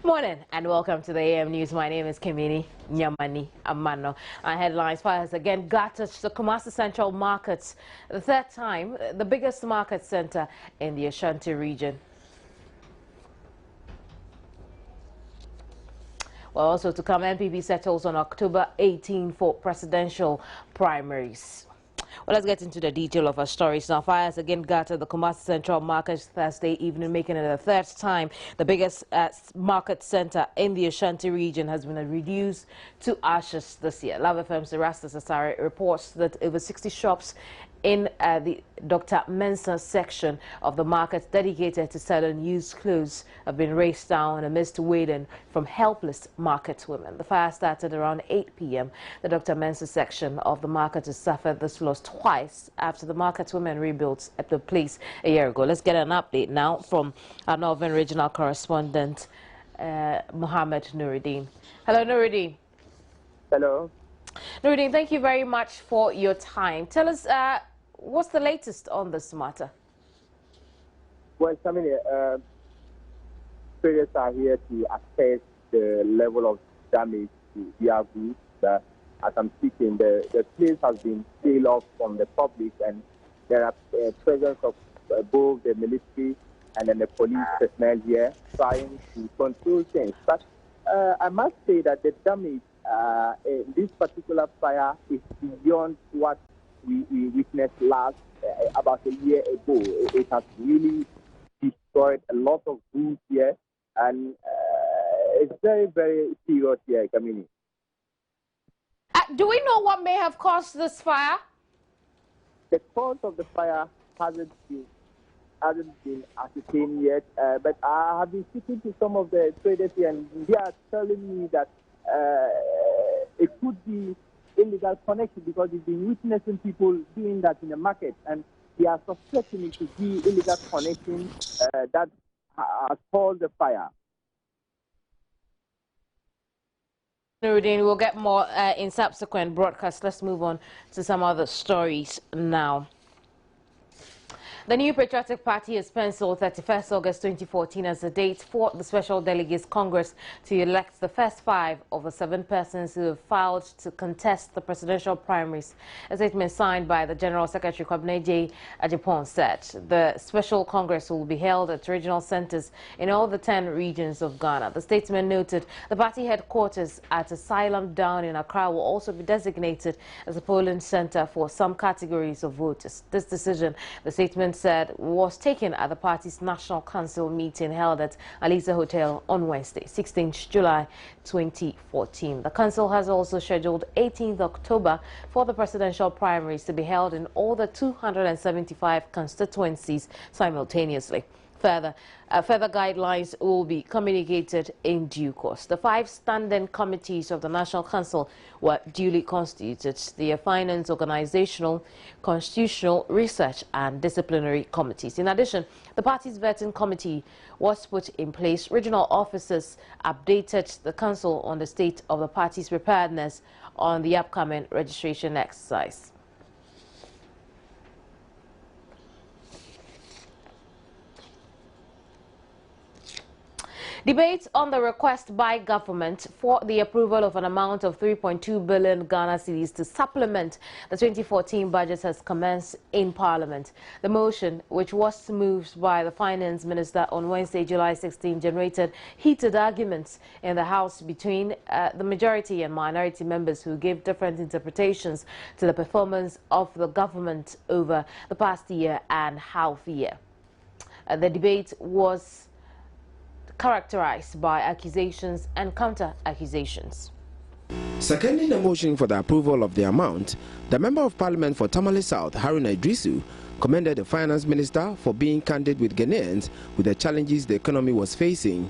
Morning and welcome to the AM News. My name is Kimini Nyamani Amano. Our headlines: fires again gutted the Kumasi Central Markets, the third time, the biggest market center in the Ashanti region. Well, also to come, NPP settles on October 18 for presidential primaries. Well, let's get into the detail of our stories now. Fires again gutted the Kumasi Central Market Thursday evening, making it the third time the biggest market center in the Ashanti region has been reduced to ashes this year. Love FM's Erastus Asare reports that over 60 shops in the Dr. Mensah section of the market dedicated to selling used clothes have been raced down amidst wailing from helpless market women. The fire started around 8 p.m. The Dr. Mensah section of the market has suffered this loss twice after the market women rebuilt at the place a year ago. Let's get an update now from our Northern Regional correspondent, Mohammed Nuruddin. Hello, Nuruddin. Hello. Nuruddin, thank you very much for your time. Tell us, what's the latest on this matter? Well, traders are here to assess the level of damage to their goods. As I'm speaking, the place has been sealed off from the public, and there are presence of both the military and then the police personnel here trying to control things. But I must say that the damage in this particular fire is beyond what we witnessed about a year ago. It has really destroyed a lot of goods here, and it's very, very serious here, Kamini. Do we know what may have caused this fire? The cause of the fire hasn't been ascertained yet, but I have been speaking to some of the traders here, and they are telling me that it could be illegal connection, because we've been witnessing people doing that in the market, and they are suspecting it to be illegal connection that has caused the fire. Nuruddin, we'll get more in subsequent broadcasts. Let's move on to some other stories now. The New Patriotic Party has penciled 31st August 2014 as the date for the Special Delegates Congress to elect the first 5 of the 7 persons who have filed to contest the presidential primaries. A statement signed by the General Secretary Kwabena J. Ajipon said the Special Congress will be held at regional centers in all the 10 regions of Ghana. The statement noted the party headquarters at Asylum Down in Accra will also be designated as a polling center for some categories of voters. This decision, the statement said, was taken at the party's National Council meeting held at Aliza Hotel on Wednesday, 16th July 2014. The council has also scheduled 18th October for the presidential primaries to be held in all the 275 constituencies simultaneously. Further guidelines will be communicated in due course. The 5 standing committees of the National Council were duly constituted: the Finance, Organizational, Constitutional, Research and Disciplinary Committees. In addition, the party's vetting committee was put in place. Regional officers updated the council on the state of the party's preparedness on the upcoming registration exercise. Debate on the request by government for the approval of an amount of 3.2 billion Ghana cedis to supplement the 2014 budget has commenced in Parliament. The motion, which was moved by the Finance Minister on Wednesday, July 16, generated heated arguments in the House between the majority and minority members who gave different interpretations to the performance of the government over the past year and half year. The debate was characterized by accusations and counter-accusations. Seconding the motion for the approval of the amount, the Member of Parliament for Tamale South, Haruna Idrisu, commended the Finance Minister for being candid with Ghanaians with the challenges the economy was facing.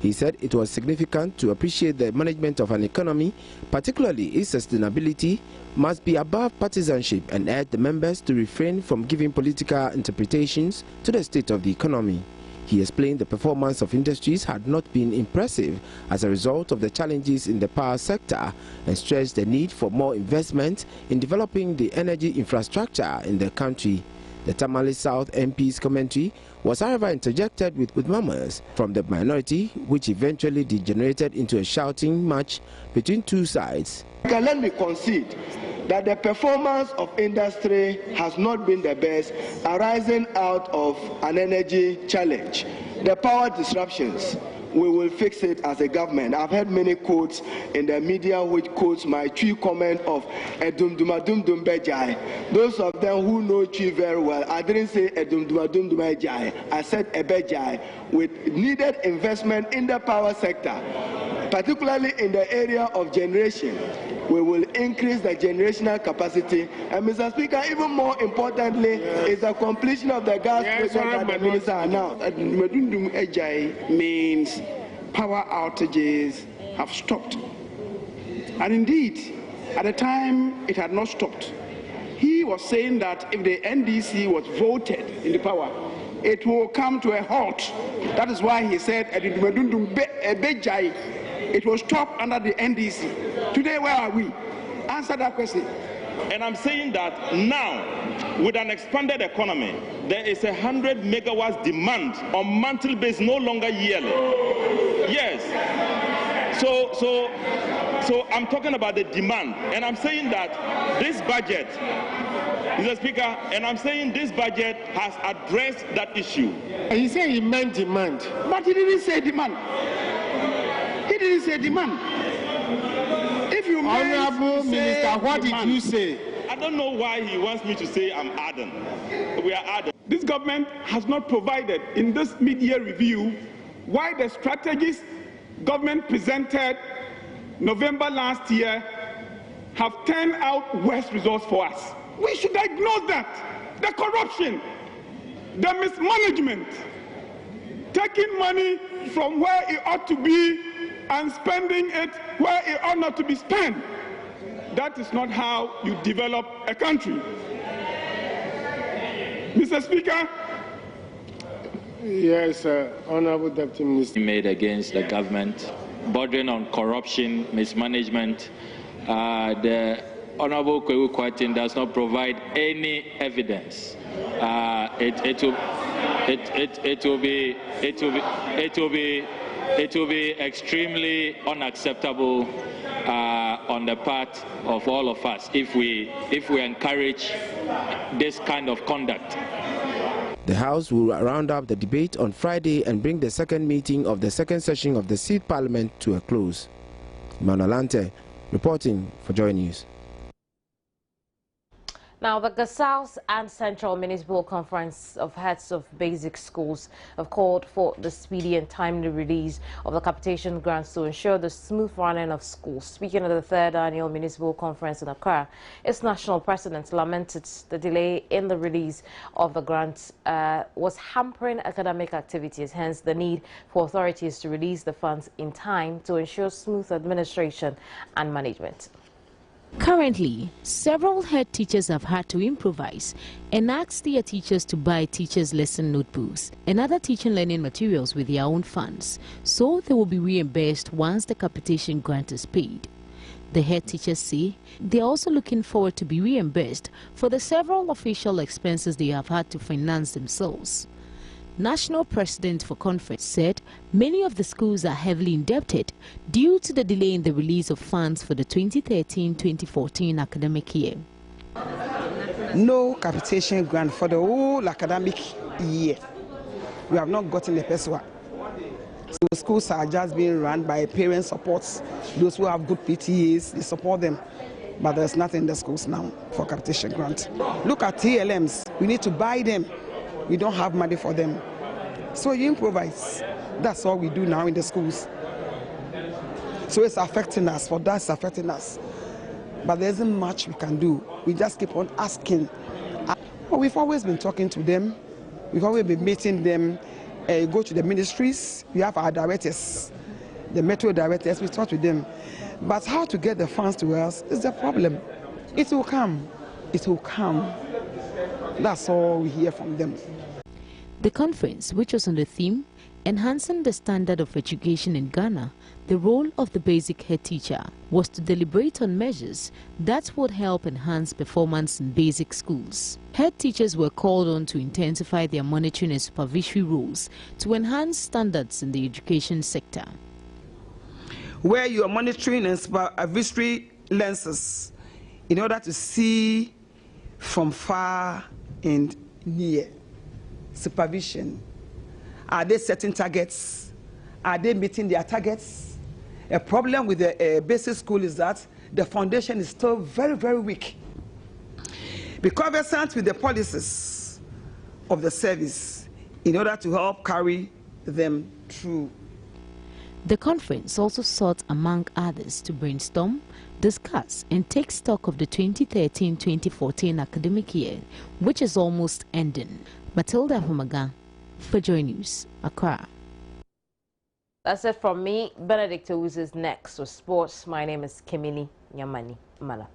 He said it was significant to appreciate the management of an economy, particularly its sustainability, must be above partisanship, and urged the members to refrain from giving political interpretations to the state of the economy. He explained the performance of industries had not been impressive as a result of the challenges in the power sector, and stressed the need for more investment in developing the energy infrastructure in the country. The Tamale South MP's commentary was however interjected with murmurs from the minority, which eventually degenerated into a shouting match between two sides. Let me concede that the performance of industry has not been the best, arising out of an energy challenge. The power disruptions, we will fix it as a government. I've heard many quotes in the media which quotes my Twi comment of Edum Duma Dum Dum Bejai. Those of them who know Twi very well, I didn't say Edum Duma Dum Dum Bejai. I said Ebejai, with needed investment in the power sector, particularly in the area of generation. We will increase the generational capacity, and Mr. Speaker, even more importantly, is the completion of the gas project that the minister announced. Madundum Ejai means power outages have stopped. And indeed, at the time it had not stopped. He was saying that if the NDC was voted into power, it will come to a halt. That is why he said it will stop under the NDC. Today, where are we? Answer that question. And I'm saying that now, with an expanded economy, there is 100 megawatts demand on monthly basis, no longer yearly. Yes. So I'm talking about the demand, and I'm saying that this budget, Mr. Speaker, and I'm saying this budget has addressed that issue. And he said he meant demand, but he didn't say demand. He didn't say demand. If you Honorable Minister, what did you say? I don't know why he wants me to say I'm ardent. We are ardent. This government has not provided in this mid-year review why the strategies government presented November last year have turned out worse results for us. We should ignore that. The corruption, the mismanagement, taking money from where it ought to be and spending it where it ought not to be spent. That is not how you develop a country. Mr. Speaker. Yes, Honorable Deputy Minister. Made against the government, bordering on corruption, mismanagement. The Honorable Kwewu Kwatin does not provide any evidence. It will be extremely unacceptable on the part of all of us if we encourage this kind of conduct. The House will round up the debate on Friday and bring the second meeting of the second session of the Seat Parliament to a close. Emmanuel Ante, reporting for Joy News. Now, the South and Central Municipal Conference of Heads of Basic Schools have called for the speedy and timely release of the capitation grants to ensure the smooth running of schools. Speaking at the third annual Municipal Conference in Accra, its national president lamented the delay in the release of the grants was hampering academic activities, hence the need for authorities to release the funds in time to ensure smooth administration and management. Currently, several head teachers have had to improvise and ask their teachers to buy teachers' lesson notebooks and other teaching learning materials with their own funds, so they will be reimbursed once the capitation grant is paid. The head teachers say they are also looking forward to be reimbursed for the several official expenses they have had to finance themselves. National President for Conference said many of the schools are heavily indebted due to the delay in the release of funds for the 2013-2014 academic year. No capitation grant for the whole academic year. We have not gotten a PESWA. So schools are just being run by parent supports. Those who have good PTAs, they support them. But there's nothing in the schools now for capitation grant. Look at TLMs. We need to buy them. We don't have money for them. So you improvise. That's all we do now in the schools. So it's affecting us. For that, it's affecting us. But there isn't much we can do. We just keep on asking. Well, we've always been talking to them. We've always been meeting them. Go to the ministries. We have our directors, the metro directors. We talk to them. But how to get the funds to us is the problem. It will come. It will come. That's all we hear from them. The conference, which was on the theme Enhancing the standard of education in Ghana, the role of the basic head teacher was to deliberate on measures that would help enhance performance in basic schools. Head teachers were called on to intensify their monitoring and supervisory roles to enhance standards in the education sector. Where you are monitoring and supervisory lenses in order to see from far and near. Supervision. Are they setting targets? Are they meeting their targets? A problem with the basic school is that the foundation is still very, very weak. Be conversant with the policies of the service in order to help carry them through. The conference also sought, among others, to brainstorm, discuss and take stock of the 2013-2014 academic year, which is almost ending. Matilda Humaga, for Joy News, Accra. That's it from me. Benedict Owusu is next with sports. My name is Kimini Nyamani Mala.